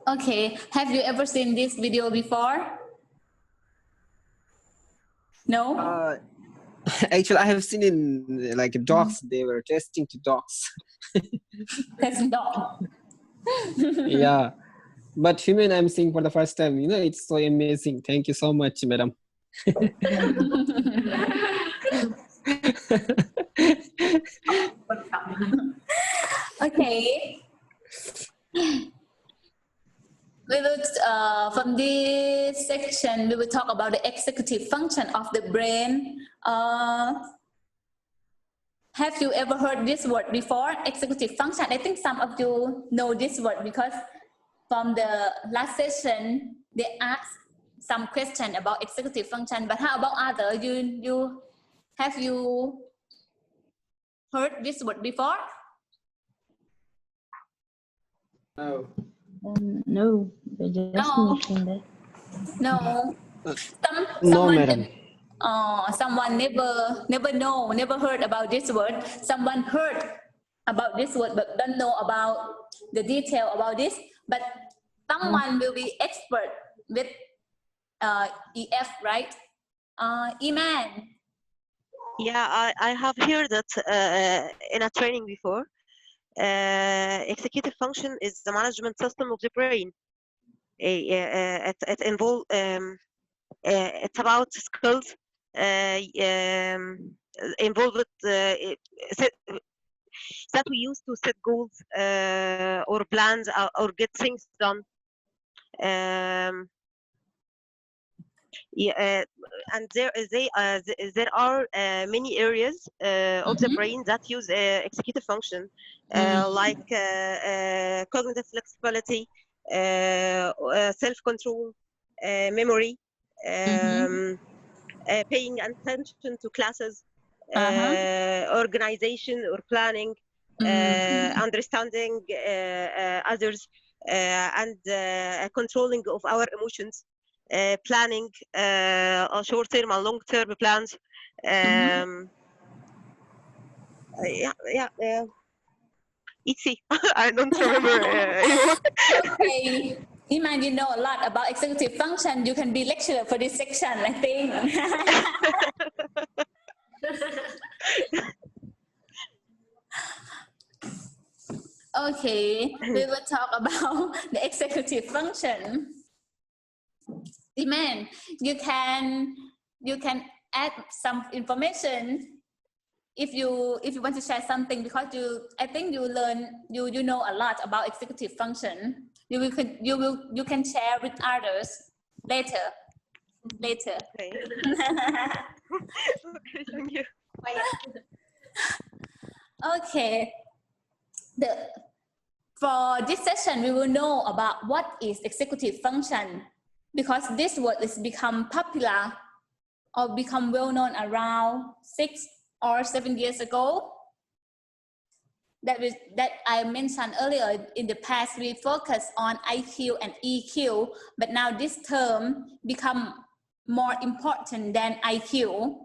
Okay, have you ever seen this video before? No? Actually, I have seen in like dogs, they were testing to dogs. That's dog. Yeah, but human I'm seeing for the first time, you know, it's so amazing. Thank you so much, madam. Okay. We will, from this section, we will talk about the executive function of the brain. Have you ever heard this word before? Executive function. I think some of you know this word because from the last session, they asked some question about executive function. But how about other? Have you heard this word before? No. No, they just mentioned it. No. No, madam. Someone never heard about this word. Someone heard about this word but don't know about the detail about this. But someone will be expert with EF, right? Iman. Yeah, I have heard that in a training before. Executive function is the management system of the brain. It involves it's about skills involved that we use to set goals or plans or get things done. And there are many areas of the brain that use executive function, like cognitive flexibility, self-control, memory, paying attention to classes, organization or planning, understanding others, and controlling of our emotions. Planning short-term and long-term plans. It's I don't remember. Okay, Iman, you know a lot about executive function. You can be lecturer for this section, I think. Okay, we will talk about the executive function. Iman, you can add some information if you want to share something, because I think you know a lot about executive function. You can share with others later. Okay. Okay, thank you. Okay. For this session, we will know about what is executive function, because this word is become popular or become well known around 6 or 7 years ago. That I mentioned earlier. In the past, we focused on IQ and EQ, but now this term become more important than IQ.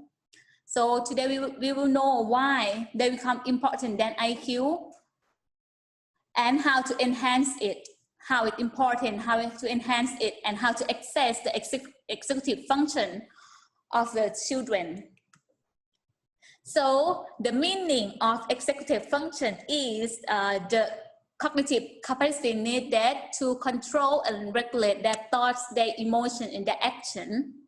So today we will know why they become important than IQ, and how to enhance it, how it's important, how to enhance it, and how to access the executive function of the children. So the meaning of executive function is the cognitive capacity needed to control and regulate their thoughts, their emotion, and their action.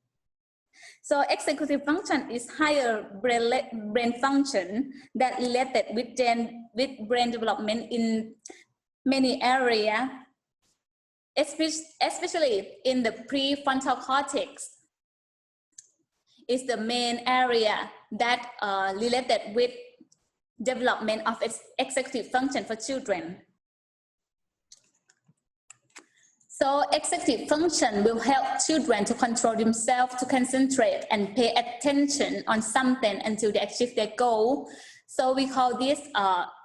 So executive function is higher brain function that related with brain development in many areas, especially in the prefrontal cortex. Is the main area that related with development of executive function for children. So executive function will help children to control themselves, to concentrate and pay attention on something until they achieve their goal. So we call this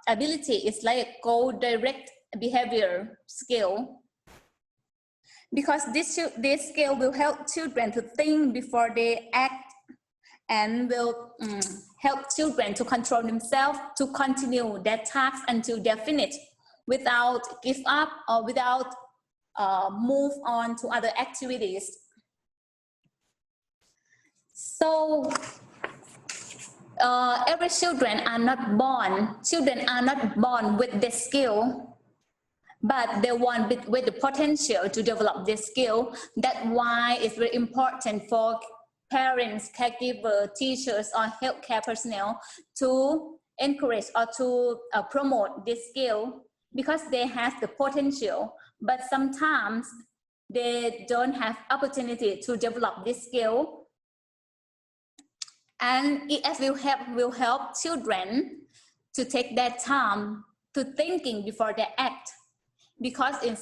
ability is like a goal direct behavior skill. Because this skill will help children to think before they act, and will help children to control themselves, to continue their tasks until they're finished without give up or without move on to other activities. So every children are not born with this skill, but they born with the potential to develop this skill. That's why it's very important for parents, caregivers, teachers, or healthcare personnel to encourage or to promote this skill, because they have the potential, but sometimes they don't have opportunity to develop this skill. And EF will help children to take their time to thinking before they act, because in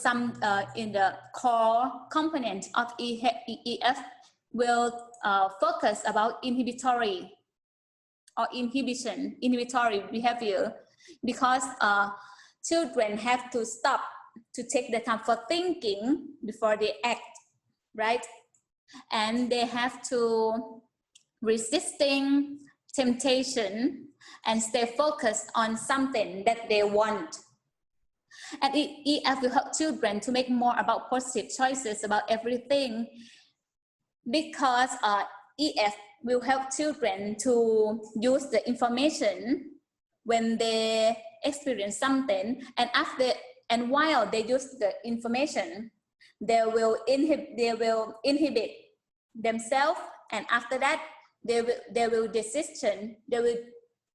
the core component of EF will focus about inhibitory behavior, because children have to stop to take the time for thinking before they act, right? And they have to resisting temptation and stay focused on something that they want. And EF will help children to make more about positive choices about everything, because EF will help children to use the information when they experience something, and while they use the information, they will inhibit themselves, and after that they will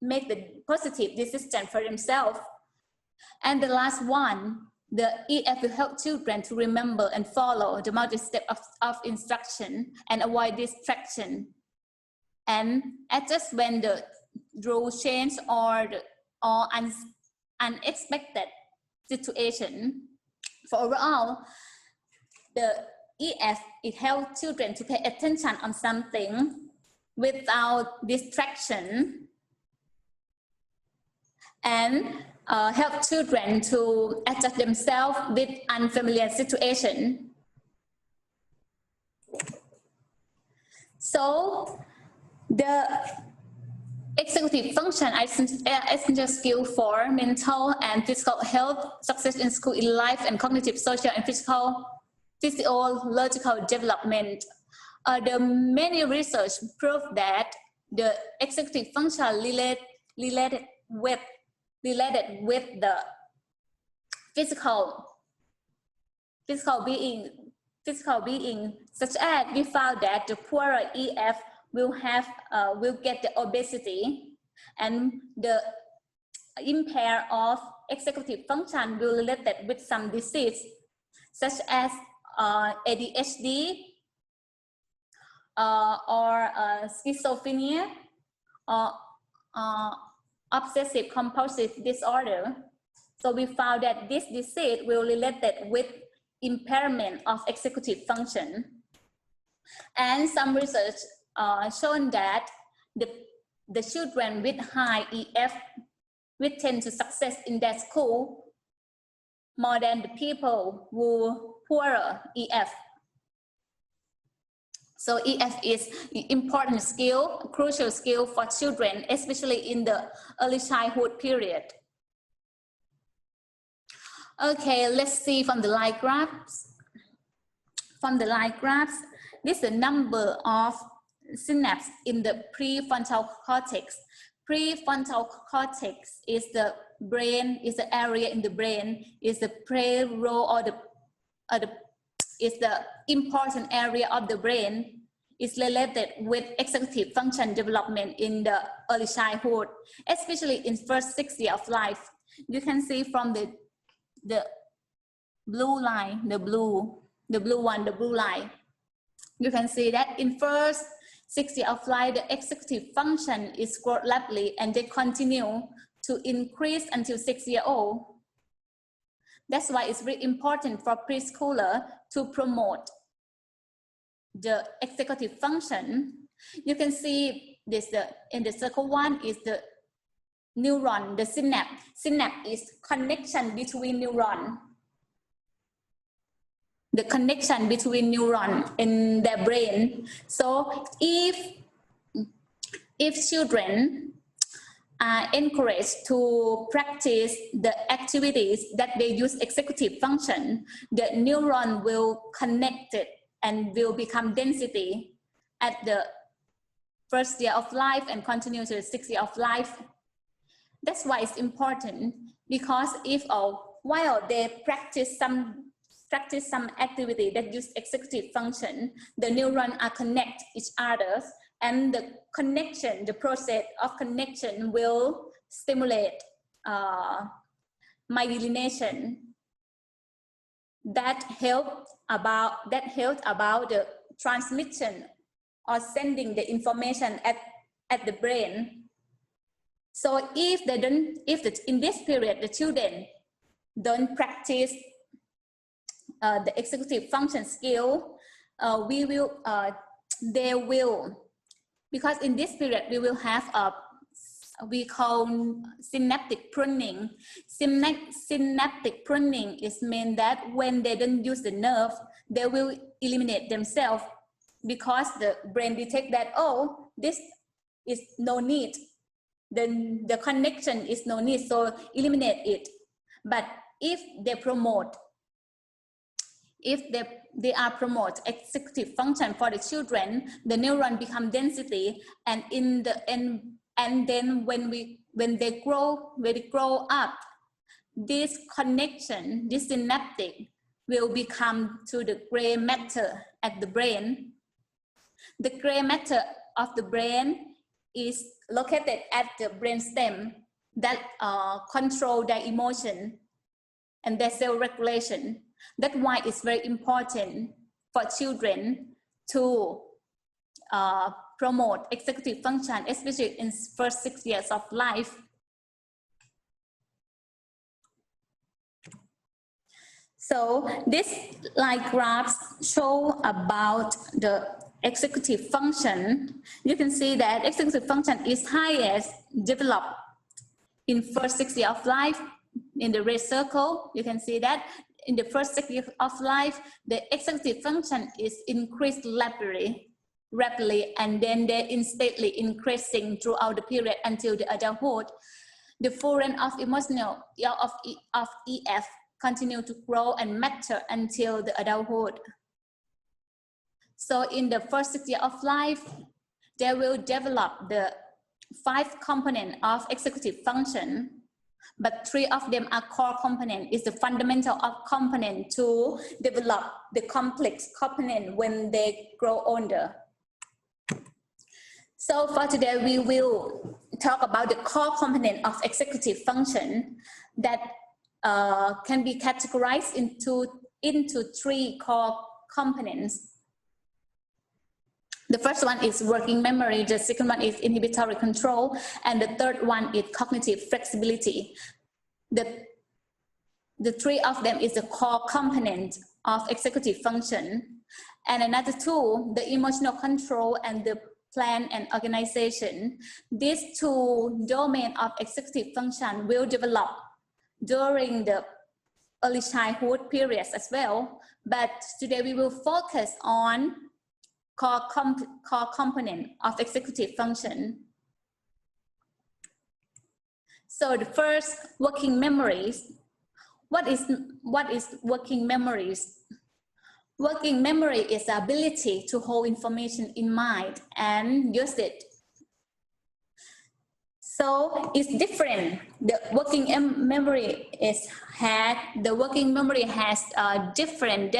make the positive decision for themselves. And the last one, the EF will help children to remember and follow the multi-step of instruction and avoid distraction, and adjust when the rule change or unexpected situation. For overall, the EF, it helps children to pay attention on something without distraction, and help children to adjust themselves with unfamiliar situation. So the executive function essential skill for mental and physical health, success in school, in life, and cognitive, social, and physiological development. The many research prove that the executive function related with the physical being, such as we found that the poorer EF will get the obesity, and the impair of executive function will related with some disease such as ADHD or schizophrenia or obsessive compulsive disorder. So we found that this disease will related with impairment of executive function. And some research shown that the children with high EF will tend to success in their school more than the people who poorer EF. So EF is an important skill, a crucial skill for children, especially in the early childhood period. Okay, let's see from the line graphs. From the line graphs, this is the number of synapses in the prefrontal cortex. Prefrontal cortex is the brain, is the area in the brain, is the pre-row or is the important area of the brain. Is related with executive function development in the early childhood, especially in first 6 years of life. You can see from the blue line, the blue line. You can see that in first 6 years of life, the executive function is growth rapidly, and they continue to increase until 6 years old. That's why it's very important for preschooler to promote the executive function. You can see this in the circle one is the neuron, the synapse. Synapse is connection between neuron. The connection between neuron in their brain. So if children are encouraged to practice the activities that they use executive function, the neuron will connect it and will become density at the first year of life and continue to the 6th year of life. That's why it's important, because if while they practice some activity that use executive function, the neurons are connect each other, and the connection, the process of connection will stimulate myelination that help about the transmission or sending the information at the brain. So if they don't, in this period the children don't practice the executive function skill, they will, because in this period we will have we call synaptic pruning. Synaptic pruning is mean that when they don't use the nerve, they will eliminate themselves, because the brain detect that, oh, this is no need, then the connection is no need, so eliminate it. But if they promote, they are promote executive function for the children, the neuron become density, and and then when they grow up, this connection, this synaptic, will become to the gray matter at the brain. The gray matter of the brain is located at the brainstem that control their emotion and their cell regulation. That's why it's very important for children to promote executive function, especially in first 6 years of life. So this line graphs show about the executive function. You can see that executive function is highest developed in first 6 years of life. In the red circle, you can see that in the first 6 years of life, the executive function is increased rapidly, and then they're steadily increasing throughout the period until the adulthood. The full range of emotional of EF continue to grow and mature until the adulthood. So in the first 6 years of life, they will develop the 5 components of executive function, but 3 of them are core component, is the fundamental of component to develop the complex component when they grow older. So for today, we will talk about the core component of executive function that can be categorized into 3 core components. The first one is working memory, the second one is inhibitory control, and the third one is cognitive flexibility. The 3 of them is the core component of executive function. And another 2, the emotional control and the plan and organization. These 2 domains of executive function will develop during the early childhood periods as well. But today we will focus on core component of executive function. So the first, working memories. What is working memories? Working memory is the ability to hold information in mind and use it. So it's different. The working memory has a different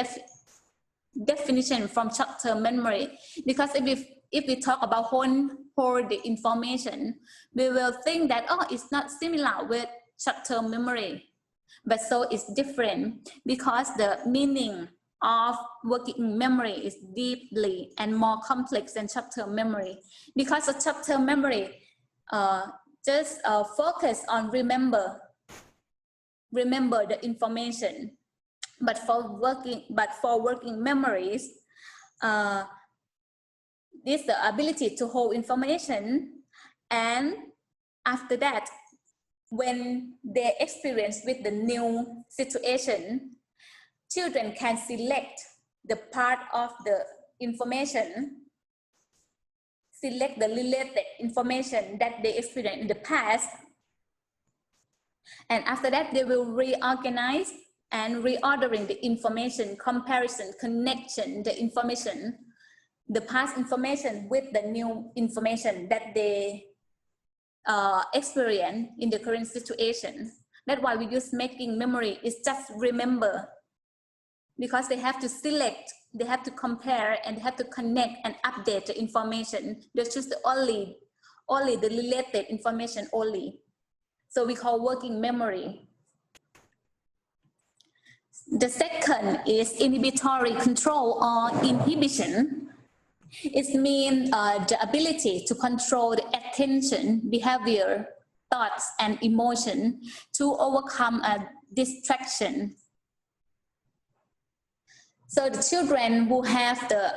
definition from short-term memory, because if we talk about hold the information, we will think that, oh, it's not similar with short-term memory, but so it's different, because the meaning of working memory is deeply and more complex than short-term memory, because the short-term memory just focus on remember the information. But for working memories, this is the ability to hold information, and after that, when they experience with the new situation, children can select the part of the information select the related information that they experienced in the past. And after that, they will reorganize and reordering the information, comparison, connection, the information, the past information with the new information that they experience in the current situation. That's why we use making memory. It's just remember, because they have to select, they have to compare, and they have to connect and update the information. They choose only the related information only. So we call working memory. The second is inhibitory control or inhibition. It means the ability to control the attention, behavior, thoughts, and emotion to overcome a distraction. So the children who have the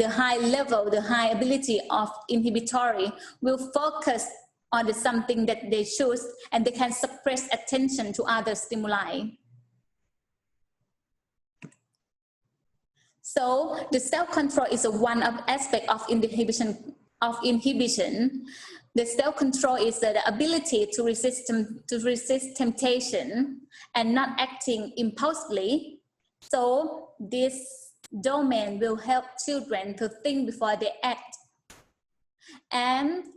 high level, the high ability of inhibitory will focus on the something that they choose, and they can suppress attention to other stimuli. So the self-control is one of aspect of inhibition. The self-control is the ability to resist temptation and not acting impulsively. So this domain will help children to think before they act. And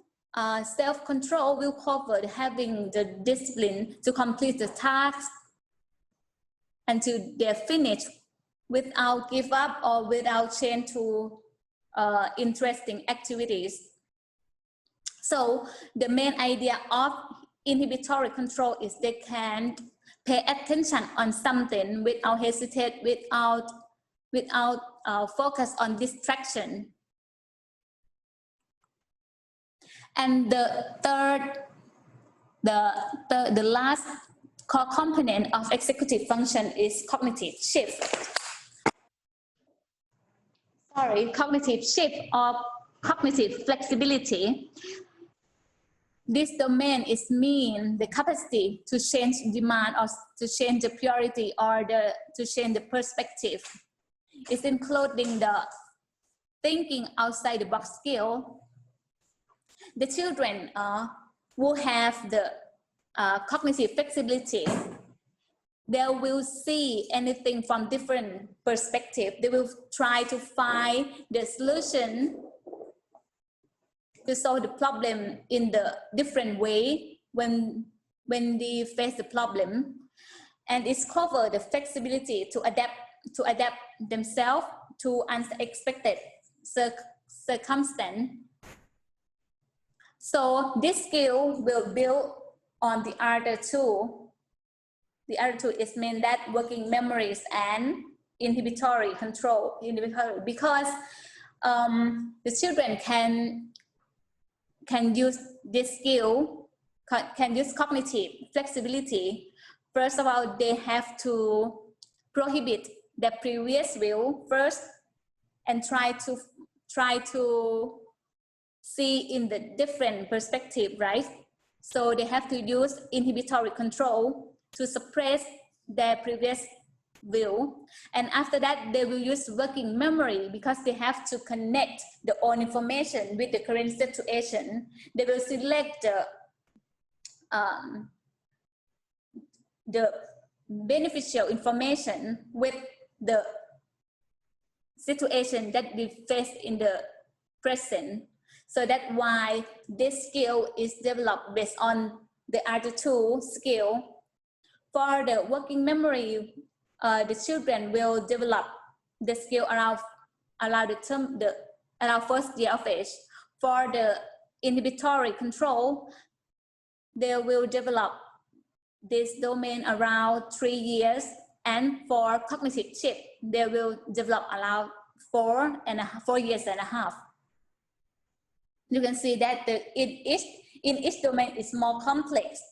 self-control will cover having the discipline to complete the task until they're finished without give up or without change to interesting activities. So the main idea of inhibitory control is they can pay attention on something without hesitate, without focus on distraction. And the last core component of executive function is cognitive shift. Cognitive shift or cognitive flexibility. This domain is mean the capacity to change demand or to change the priority or to change the perspective. It's including the thinking outside the box skill. The children who have the cognitive flexibility, they will see anything from different perspectives. They will try to find the solution to solve the problem in the different way when they face the problem. And it's cover the flexibility to adapt themselves to unexpected circumstance. So this skill will build on the other two. The other two is mean that working memories and inhibitory control. Because the children can use this skill, can use cognitive flexibility. First of all, they have to prohibit their previous will first and try to see in the different perspective, right? So they have to use inhibitory control to suppress their previous will. And after that, they will use working memory because they have to connect the own information with the current situation. They will select the beneficial information with the situation that we face in the present. So that's why this skill is developed based on the other two skills. For the working memory, the children will develop the skill around first year of age. For the inhibitory control, they will develop this domain around 3 years. And for cognitive shift, they will develop around 4 years and a half. You can see that in each domain is more complex.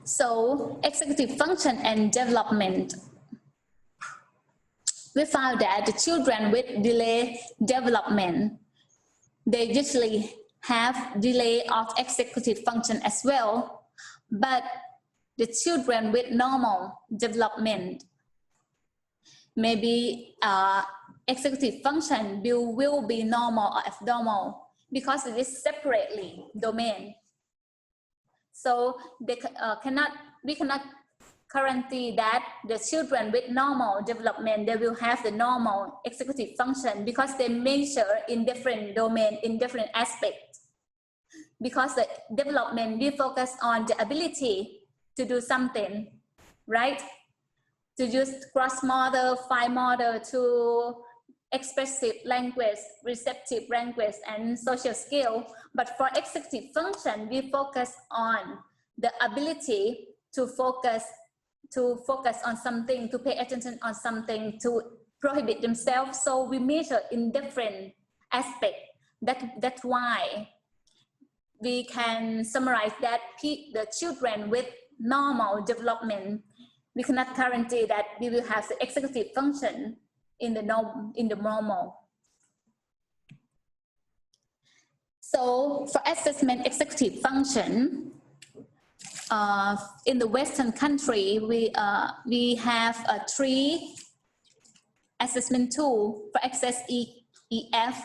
So executive function and development. We found that the children with delayed development, they usually have delay of executive function as well. But the children with normal development, maybe executive function will be normal or abnormal because it is separately domain. So they we cannot guarantee that the children with normal development, they will have the normal executive function because they measure in different domain, in different aspects. Because the development, we focus on the ability to do something, right? To use gross motor, fine motor, to expressive language, receptive language, and social skill. But for executive function, we focus on the ability to focus on something, to pay attention on something, to prohibit themselves. So we measure in different aspects. That's why we can summarize that the children with normal development, we cannot guarantee that we will have the executive function in the normal. So for assessment executive function, in the Western country, we have 3 assessment tools for access EF.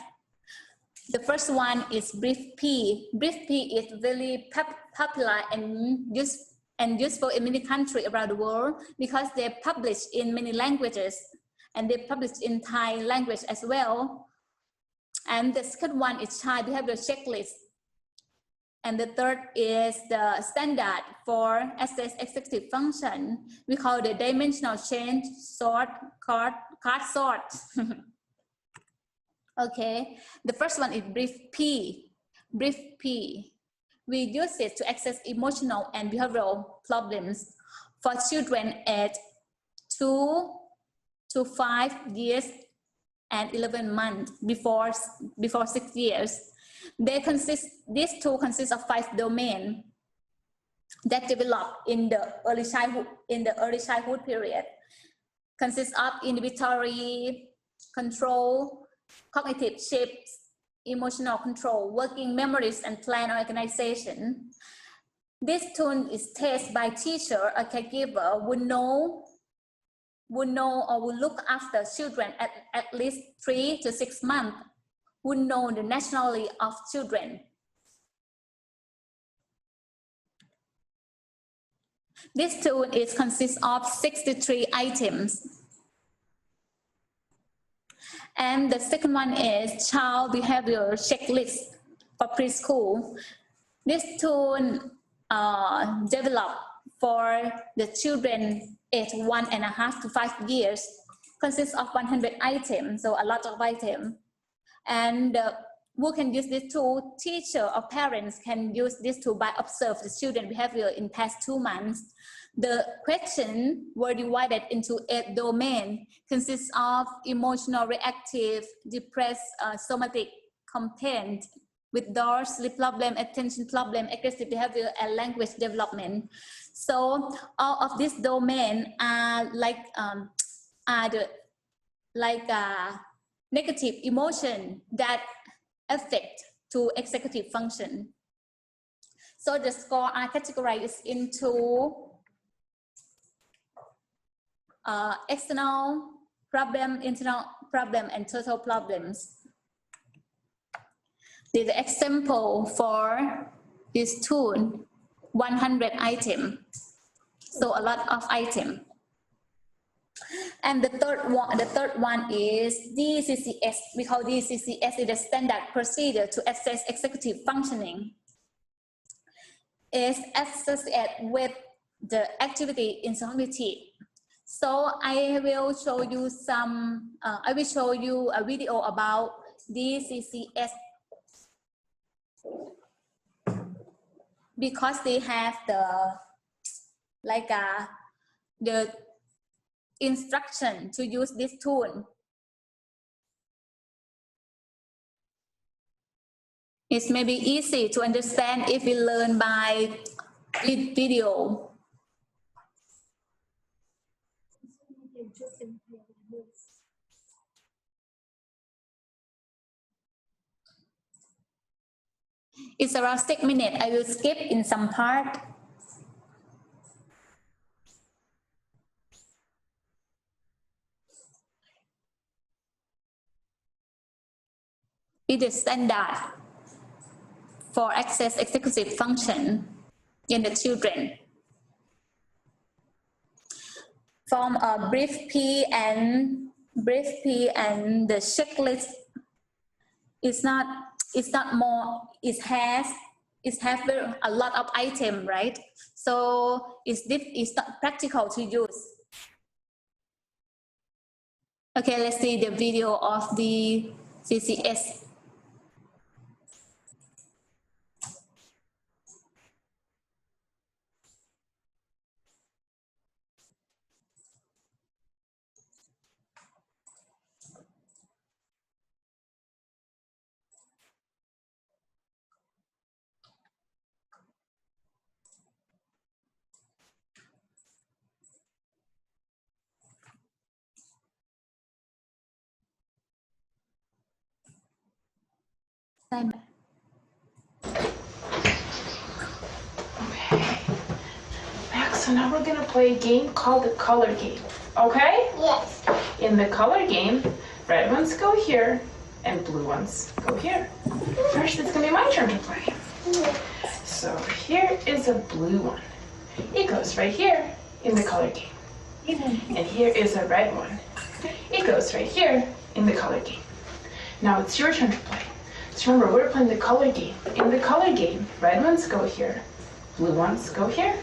The first one is Brief P. Brief P is very popular and useful in many countries around the world because they publish in many languages and they publish in Thai language as well. And the second one is Child Behavior Checklist. And the third is the standard for assess executive function. We call the dimensional change sort card sort. Okay, the first one is Brief P. Brief P. We use it to assess emotional and behavioral problems for children at 2 to 5 years and 11 months before 6 years. These two consist of 5 domains that develop in the early childhood period. Consists of inhibitory control, cognitive shifts, emotional control, working memories, and plan organization. This tool is tested by teacher or caregiver who know or will look after children at least 3 to 6 months, who know the nationality of children. This tool consists of 63 items. And the second one is Child Behavior Checklist for preschool. This tool developed for the children aged 1.5 to 5 years, consists of 100 items, so a lot of items. And who can use this tool? Teacher or parents can use this tool by observe the children's behavior in past 2 months. The questions were divided into 8 domains, consists of emotional, reactive, depressed, somatic, complaint, withdrawal, sleep problem, attention problem, aggressive behavior, and language development. So all of these domains are negative emotion that affect to executive function. So the score are categorized into external problem, internal problem, and total problems. There's an example for this tool, 100 items. So a lot of items. And the third one is DCCS. We call DCCS is the standard procedure to assess executive functioning. It's associated with the activity insolubility. So I will show you a video about DCCS because they have the instruction to use this tool. It's maybe easy to understand if we learn by video. It's around 6 minutes. I will skip in some part. It is standard for access executive function in the children. From a brief P and the checklist is not more, it has a lot of items, right? So it's not practical to use. Okay, let's see the video of the CCS. Okay. Max, so now we're gonna play a game called the color game. Okay? Yes. In the color game, red ones go here and blue ones go here. First, it's gonna be my turn to play. So here is a blue one. It goes right here in the color game. And here is a red one. It goes right here in the color game. Now it's your turn to play. So remember, we're playing the color game. In the color game, red ones go here, blue ones go here.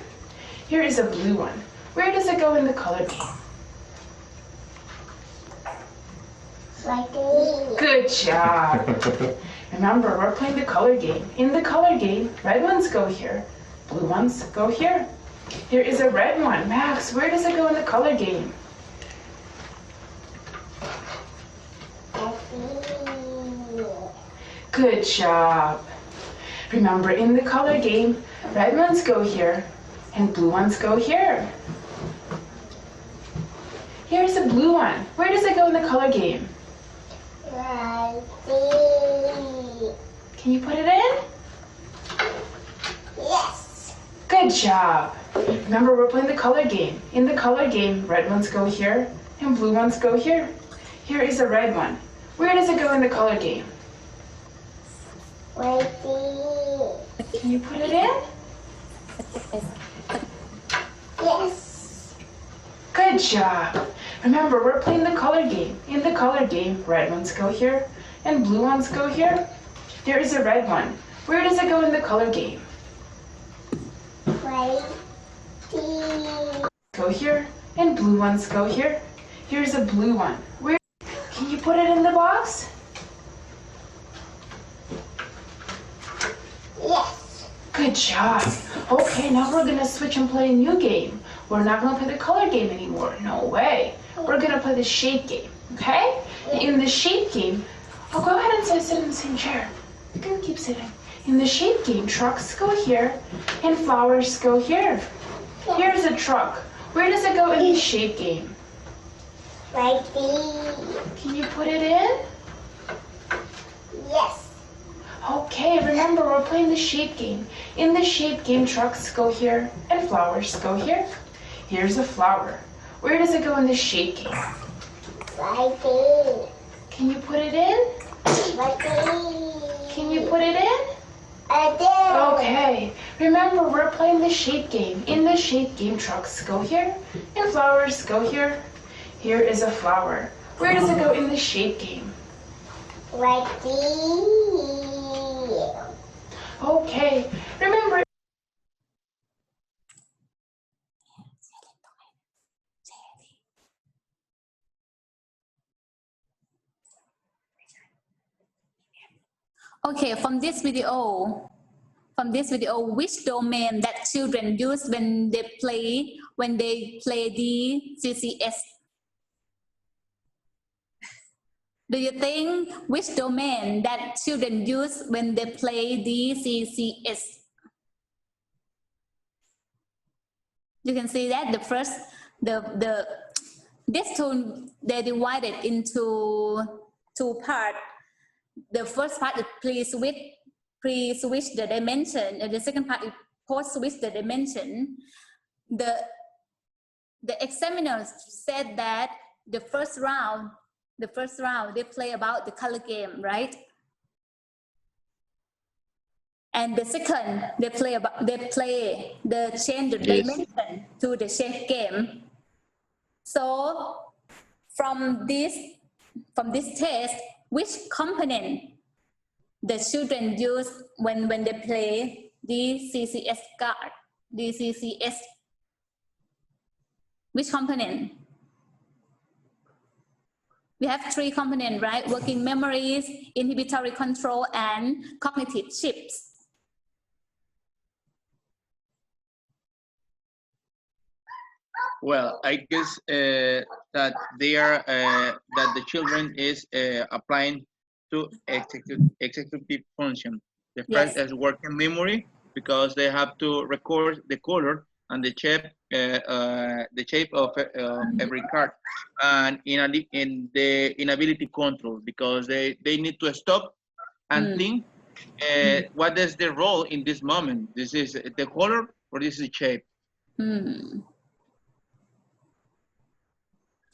Here is a blue one. Where does it go in the color game? Like this. Good job. Remember, we're playing the color game. In the color game, red ones go here, blue ones go here. Here is a red one. Max, where does it go in the color game? Good job. Remember, in the color game, red ones go here and blue ones go here. Here's a blue one. Where does it go in the color game? Like this. Can you put it in? Yes. Good job. Remember, we're playing the color game. In the color game, red ones go here and blue ones go here. Here is a red one. Where does it go in the color game? Like this. Can you put it in? Yes. Good job. Remember, we're playing the color game. In the color game, red ones go here and blue ones go here. There is a red one. Where does it go in the color game? Like this. Go here and blue ones go here. Here's a blue one. Where? Can you put it in the box? Yes. Good job. Okay, now we're gonna switch and play a new game. We're not gonna play the color game anymore. No way. We're gonna play the shape game, okay? In the shape game, oh, go ahead and sit in the same chair. You can keep sitting. In the shape game, trucks go here and flowers go here. Here's a truck. Where does it go in the shape game? Like this. Can you put it in? Yes. Okay, remember, we're playing the shape game. In the shape game, trucks go here and flowers go here. Here's a flower. Where does it go in the shape game? Like this. Can you put it in? Like this. Can you put it in? Like this. Okay, remember, we're playing the shape game. In the shape game, trucks go here and flowers go here. Here is a flower. Where does it go in the shape game? Like this. Okay, remember. Okay, from this video, which domain that children use when they play the CCS? Do you think which domain that children use when they play the CCS? You can see that the first, this tool, they divided into two parts. The first part is pre-switch the dimension, and the second part is post-switch the dimension. The examiners said that the first round they play about the color game, right? And the second, they play the change the dimension to the shape game. So from this test, which component the children use when they play DCCS card? DCCS. Which component? We have 3 components, right? Working memories, inhibitory control, and cognitive chips. Well, I guess that they are that the children is applying to executive function. The first is working memory, because they have to record the color and the shape of every card, and in the inability control, because they need to stop and think what is the role in this moment. This is the color or this is the shape.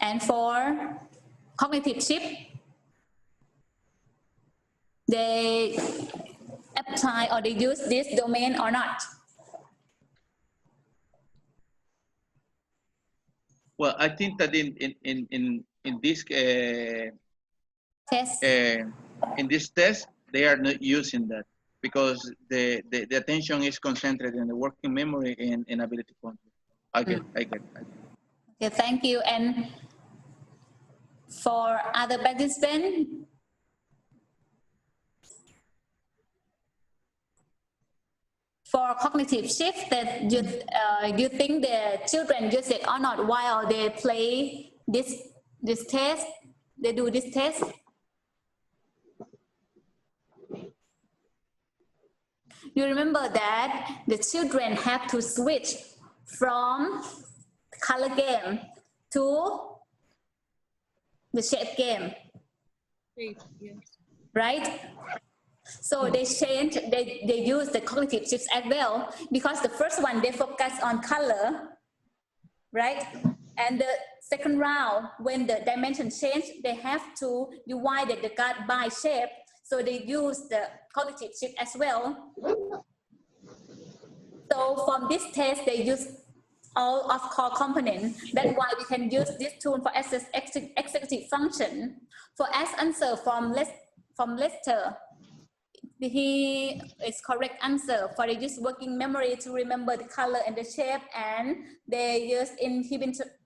And for cognitive chip, they apply or they use this domain or not? Well, I think that in this test, in this test, they are not using that, because the attention is concentrated in the working memory and ability control. I get. Okay, thank you. And for other participants, for cognitive shift, that you think the children use it or not while they play this test? They do this test. You remember that the children have to switch from color game to the shape game, right? So they change, they use the cognitive shifts as well, because the first one, they focus on color, right? And the second round, when the dimension change, they have to divide the card by shape. So they use the cognitive shift as well. So from this test, they use all of core components. That's why we can use this tool for access executive function. For as answer from Lester, he is correct answer. For they use working memory to remember the color and the shape, and they use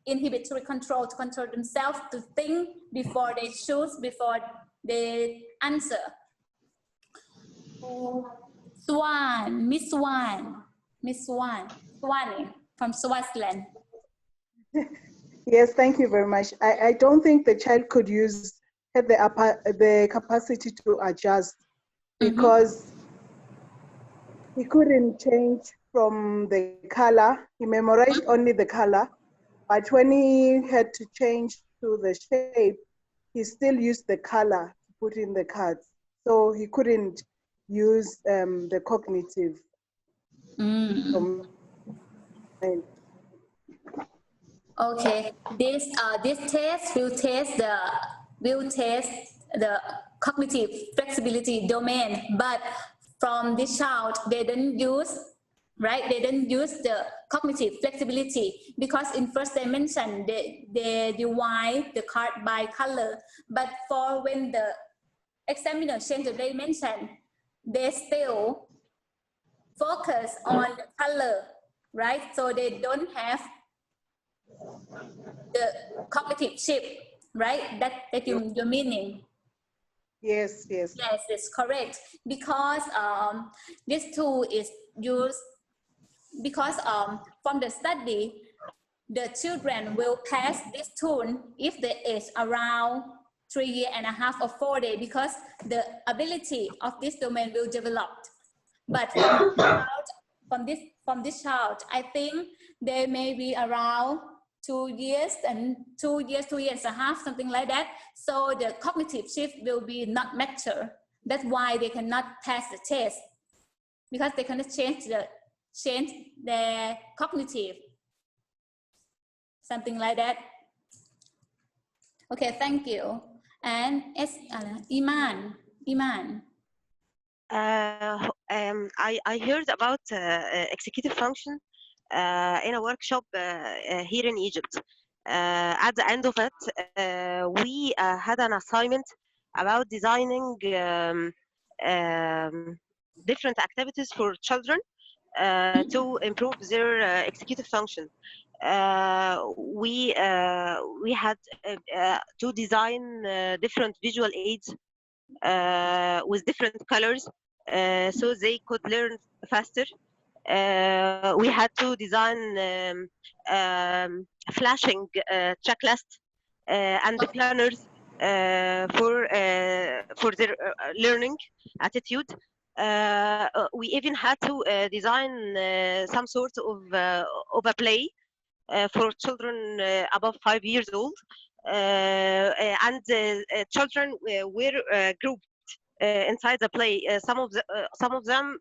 inhibitory control to control themselves to think before they choose, before they answer. Miss Swan from Swaziland. Yes, thank you very much. I don't think the child could have the capacity to adjust, because he couldn't change from the color. He memorized only the color, but when he had to change to the shape, he still used the color to put in the cards. So he couldn't use the cognitive. Okay, this test will test the cognitive flexibility domain, but from this child they didn't use, right? They didn't use the cognitive flexibility, because in first dimension they divide the card by color, but for when the examiner change the dimension, they still focus on the color, right? So they don't have the cognitive shift, right? That your meaning. Yes. Yes, it's correct. Because this tool is used, because from the study, the children will pass this tool if they age around 3.5 years or 4 days, because the ability of this domain will develop. But from this child, I think they may be around 2 years and 2 years, 2.5 years, something like that. So the cognitive shift will be not mature. That's why they cannot pass the test, because they cannot change their cognitive, something like that. Okay, thank you. And Iman. I I heard about executive function in a workshop here in Egypt. At the end of it, we had an assignment about designing different activities for children to improve their executive function. We had to design different visual aids with different colors so they could learn faster. We had to design flashing checklists and planners for their learning attitude. We even had to design some sort of a play for children above 5 years old, and children were grouped inside the play. Some of them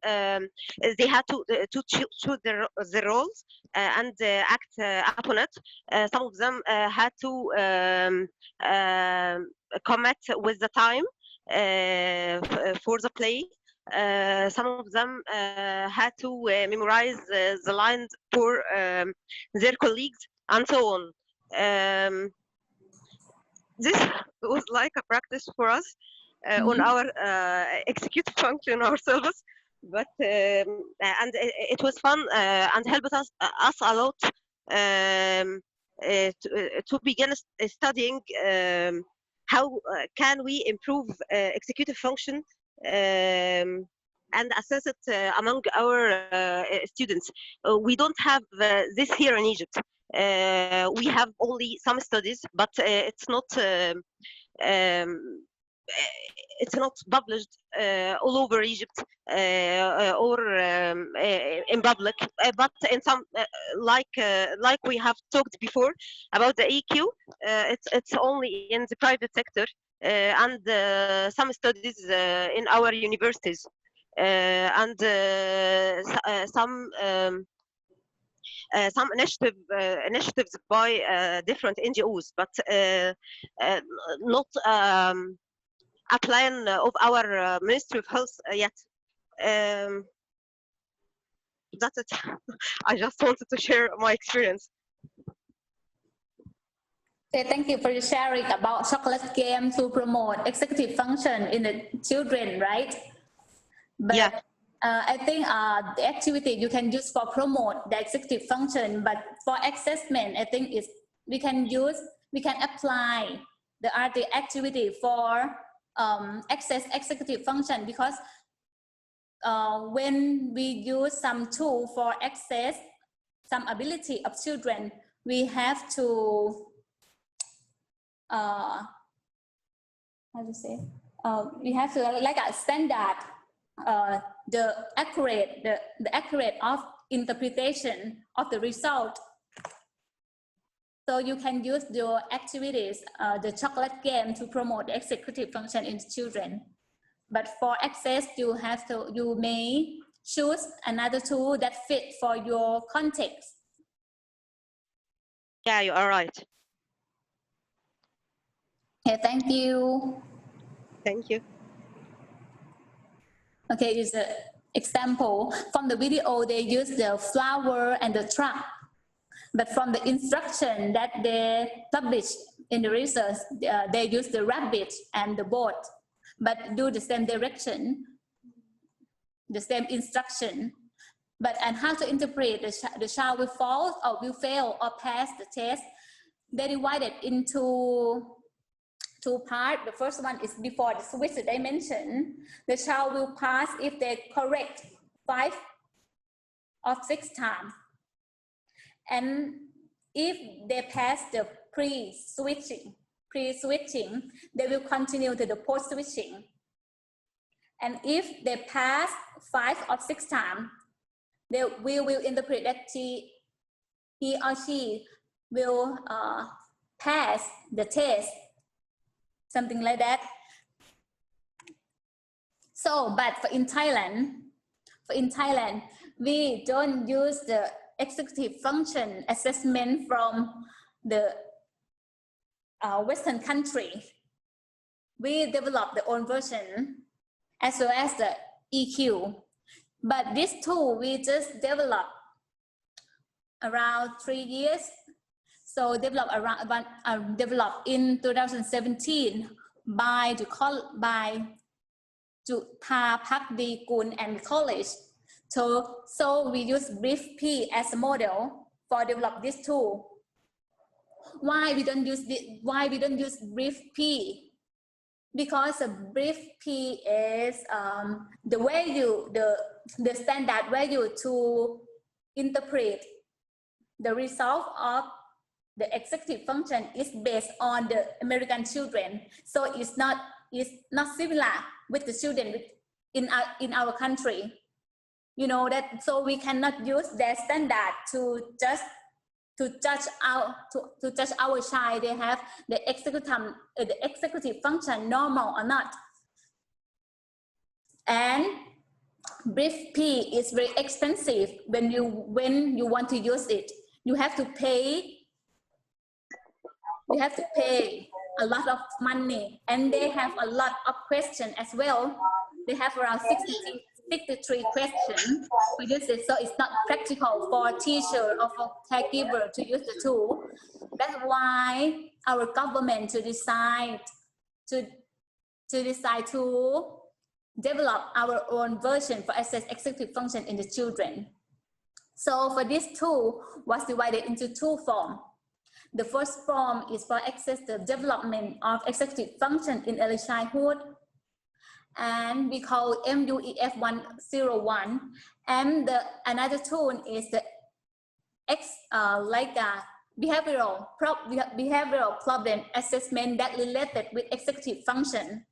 they had to choose their roles and act upon it. Some of them had to commit with the time for the play. Some of them had to memorize the lines for their colleagues and so on. This was like a practice for us on our executive function ourselves, but and it was fun and helped us a lot to begin studying how can we improve executive function and assess it among our students. We don't have this here in Egypt. We have only some studies, but it's not published all over Egypt or in public. But in some like we have talked before about the EQ, it's only in the private sector and some studies in our universities and some initiatives by different NGOs, but not a plan of our Ministry of Health yet. That's it. I just wanted to share my experience. Okay, thank you for your sharing about chocolate game to promote executive function in the children, right? But yeah. I think the activity you can use for promote the executive function, but for assessment, I think we can apply the activity for access executive function, because when we use some tool for access some ability of children, we have to how to say, we have to like a standard the accurate of interpretation of the result. So you can use your activities, the chocolate game, to promote the executive function in children. But for access, you may choose another tool that fit for your context. Yeah, you are right. Okay, thank you. Thank you. Okay, is an example from the video. They use the flower and the truck, but from the instruction that they publish in the research, they use the rabbit and the boat, but do the same direction, the same instruction. But and how to interpret the child will fall or will fail or pass the test? They divided into two parts. The first one is before the switch that I mentioned. The child will pass if they correct 5 of 6 times. And if they pass the pre-switching, they will continue to the post-switching. And if they pass 5 of 6 times, we will interpret that he or she will pass the test, something like that. So, but in Thailand, we don't use the executive function assessment from the Western country. We developed the own version as well as the EQ. But this tool we just developed around 3 years. So developed in 2017 by Jutha Pakdi-Kun and college. So we use BRIEF-P as a model for develop this tool. Why we don't use BRIEF-P? Because BRIEF-P is the value, the standard value to interpret the result of the executive function is based on the American children. So it's not similar with the children in our country. You know that, so we cannot use their standard to judge our child. They have the executive function normal or not. And BRIEF-P is very expensive when you want to use it. You have to pay a lot of money, and they have a lot of questions as well. They have around 63 questions to use it, so it's not practical for a teacher or for caregiver to use the tool. That's why our government to decide to develop our own version for assess executive function in the children. So for this tool was divided into 2 forms. The first form is for assess the development of executive function in early childhood, and we call MUEF 101. And another tool is the behavioral problem assessment that related with executive function.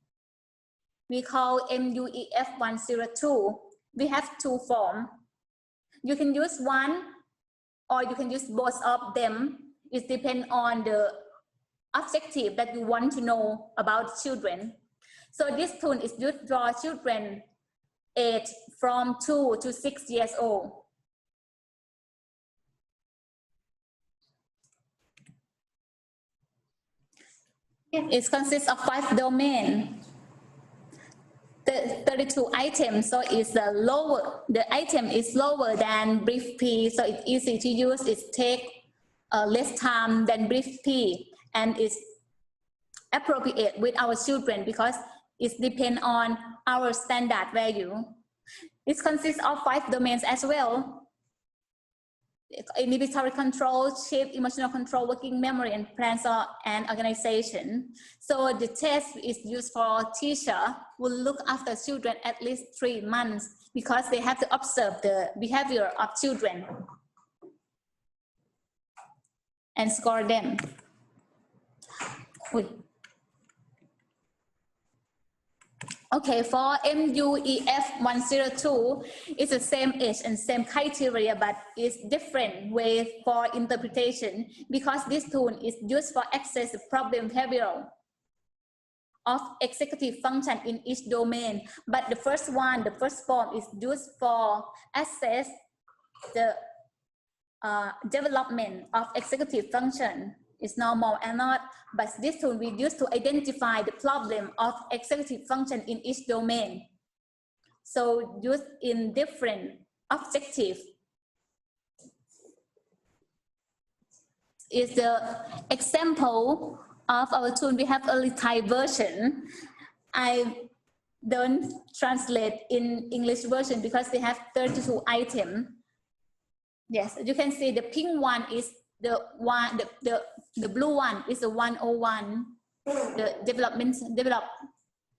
We call MUEF 102. We have 2 forms. You can use one or you can use both of them. It depends on the objective that you want to know about children. So this tool is used for children aged from 2 to 6 years old. It consists of 5 domains. 32 items, so it's the item is lower than BRIEF-P, so it's easy to use. It takes less time than BRIEF-P, and it's appropriate with our children because it depends on our standard value. It consists of 5 domains as well. Inhibitory control, shape, emotional control, working memory, and plans and organization. So the test is used for teacher who look after children at least 3 months because they have to observe the behavior of children and score them. Okay, for MUEF 102, it's the same age and same criteria, but it's different way for interpretation because this tool is used for access the problem behavioral of executive function in each domain. But the first form is used for assess the development of executive function. Is normal or not, but this tool we use to identify the problem of executive function in each domain. So used in different objectives. Is the example of our tool. We have early Thai version. I don't translate in English version because they have 32 items. Yes, you can see the pink one is the blue one is the 101,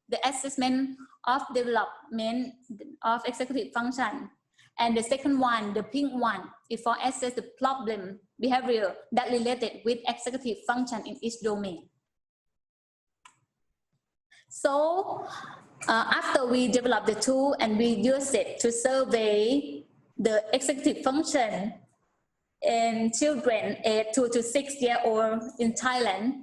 the assessment of development of executive function. And the second one, the pink one, is for assess the problem behavior that related with executive function in each domain. So after we develop the tool and we use it to survey the executive function in children aged 2 to 6 years old in Thailand,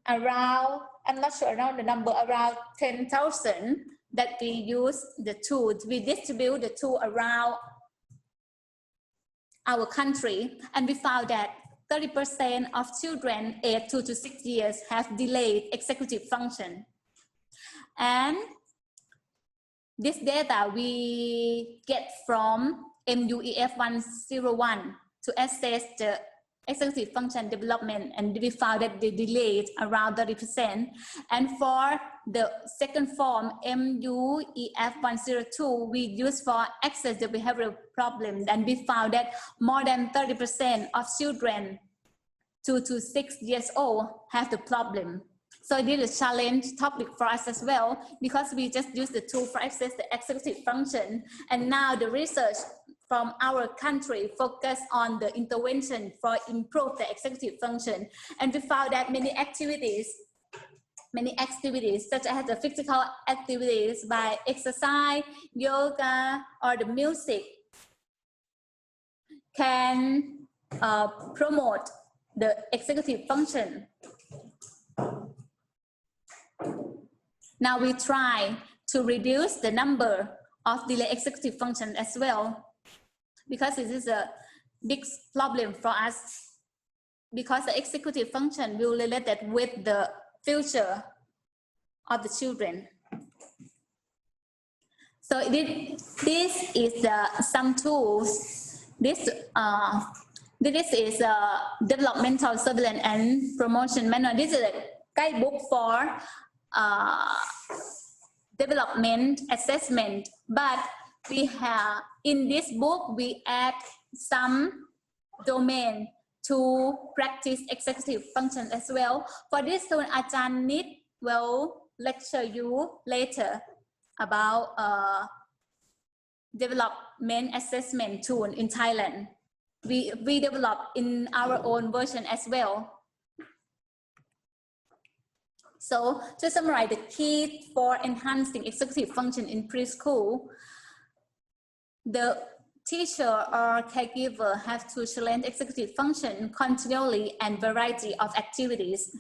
around, I'm not sure around the number, around 10,000 that we use the tool. We distribute the tool around our country, and we found that 30% of children aged 2 to 6 years have delayed executive function. And this data we get from MUEF 101 to assess the executive function development, and we found that they delayed around 30%. And for the second form, MUEF 102, we use for access the behavioral problem, and we found that more than 30% of children 2 to 6 years old have the problem. So this is a challenge topic for us as well, because we just use the tool for access the executive function. And now the research from our country focus on the intervention for improve the executive function. And we found that many activities such as the physical activities by exercise, yoga, or the music can promote the executive function. Now we try to reduce the number of delayed executive function as well, because this is a big problem for us, because the executive function will relate that with the future of the children. So this is some tools. This is a developmental surveillance and promotion manual. This is a guidebook for development assessment, but we have in this book we add some domain to practice executive function as well. For this one, Ajahn will lecture you later about development assessment tool in Thailand. We develop in our own version as well. So to summarize the key for enhancing executive function in preschool, the teacher or caregiver have to challenge executive function continually and variety of activities,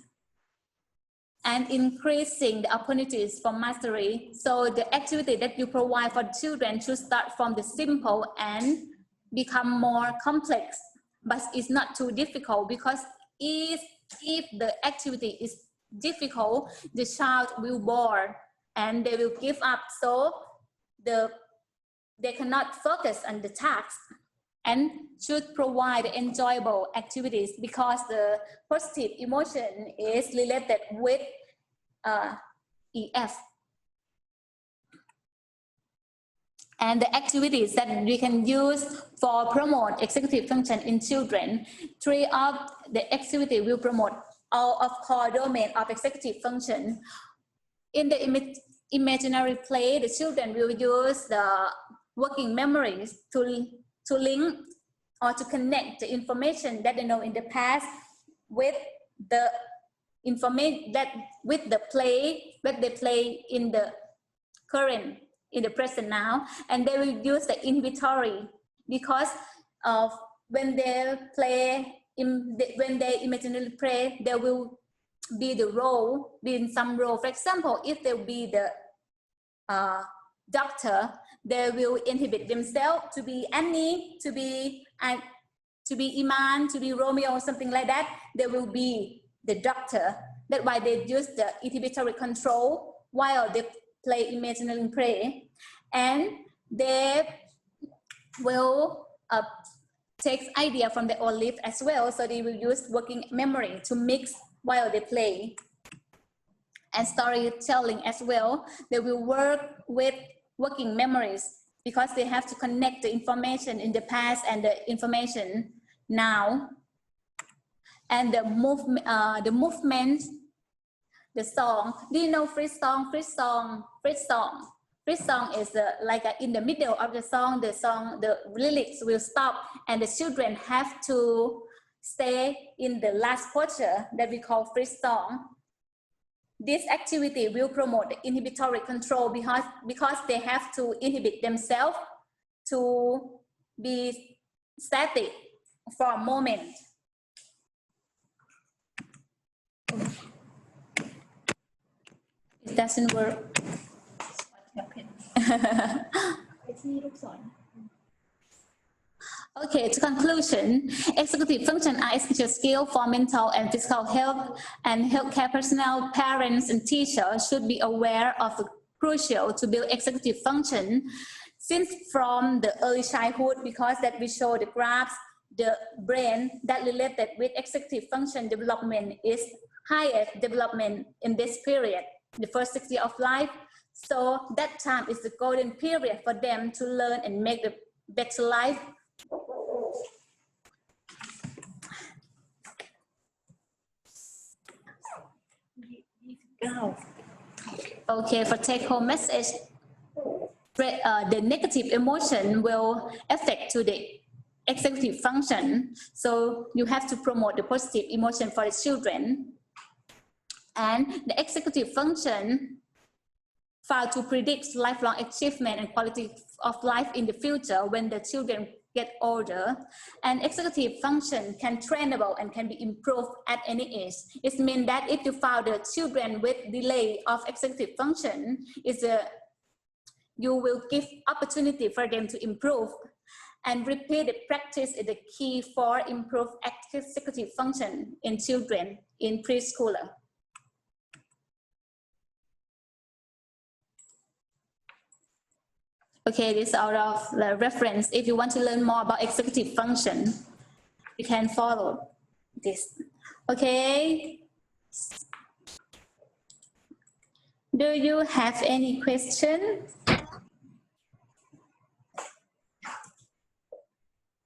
and increasing the opportunities for mastery. So the activity that you provide for children should start from the simple and become more complex, but it's not too difficult, because if the activity is difficult, the child will bore and they will give up, so they cannot focus on the task, and should provide enjoyable activities, because the positive emotion is related with EF. And the activities that we can use for promote executive function in children, 3 of the activity will promote all of core domain of executive function. In the imaginary play, the children will use the working memories to link or to connect the information that they know in the past with the information that with the play that they play in the current, in the present now. And they will use the inhibitory, because of when they play when they imaginarily play, there will be the role, be in some role. For example, if they will be the doctor, they will inhibit themselves to be Annie, to be Iman, to be Romeo, something like that. They will be the doctor. That's why they use the inhibitory control while they play imaginary play. And they will take idea from the own life as well. So they will use working memory to mix while they play. And storytelling as well. They will work with working memories, because they have to connect the information in the past and the information now. And the movement, the song. Do you know free song? Free song is like in the middle of the song, the lyrics will stop, and the children have to stay in the last quarter that we call free song. This activity will promote the inhibitory control, because they have to inhibit themselves to be static for a moment. It doesn't work. Okay, to conclusion, executive function are essential skills for mental and physical health, and healthcare personnel, parents, and teachers should be aware of the crucial to build executive function, since from the early childhood, because that we show the graphs, the brain that related with executive function development is highest development in this period, the first 6 years of life. So that time is the golden period for them to learn and make the better life. Okay, for take-home message, the negative emotion will affect to the executive function. So you have to promote the positive emotion for the children. And the executive function fail to predict lifelong achievement and quality of life in the future when the children get older. And executive function can trainable and can be improved at any age. It means that if you found the children with delay of executive function, you will give opportunity for them to improve. And repeated practice is the key for improved executive function in children in preschooler. Okay, this is out of the reference. If you want to learn more about executive function, you can follow this. Okay. Do you have any question?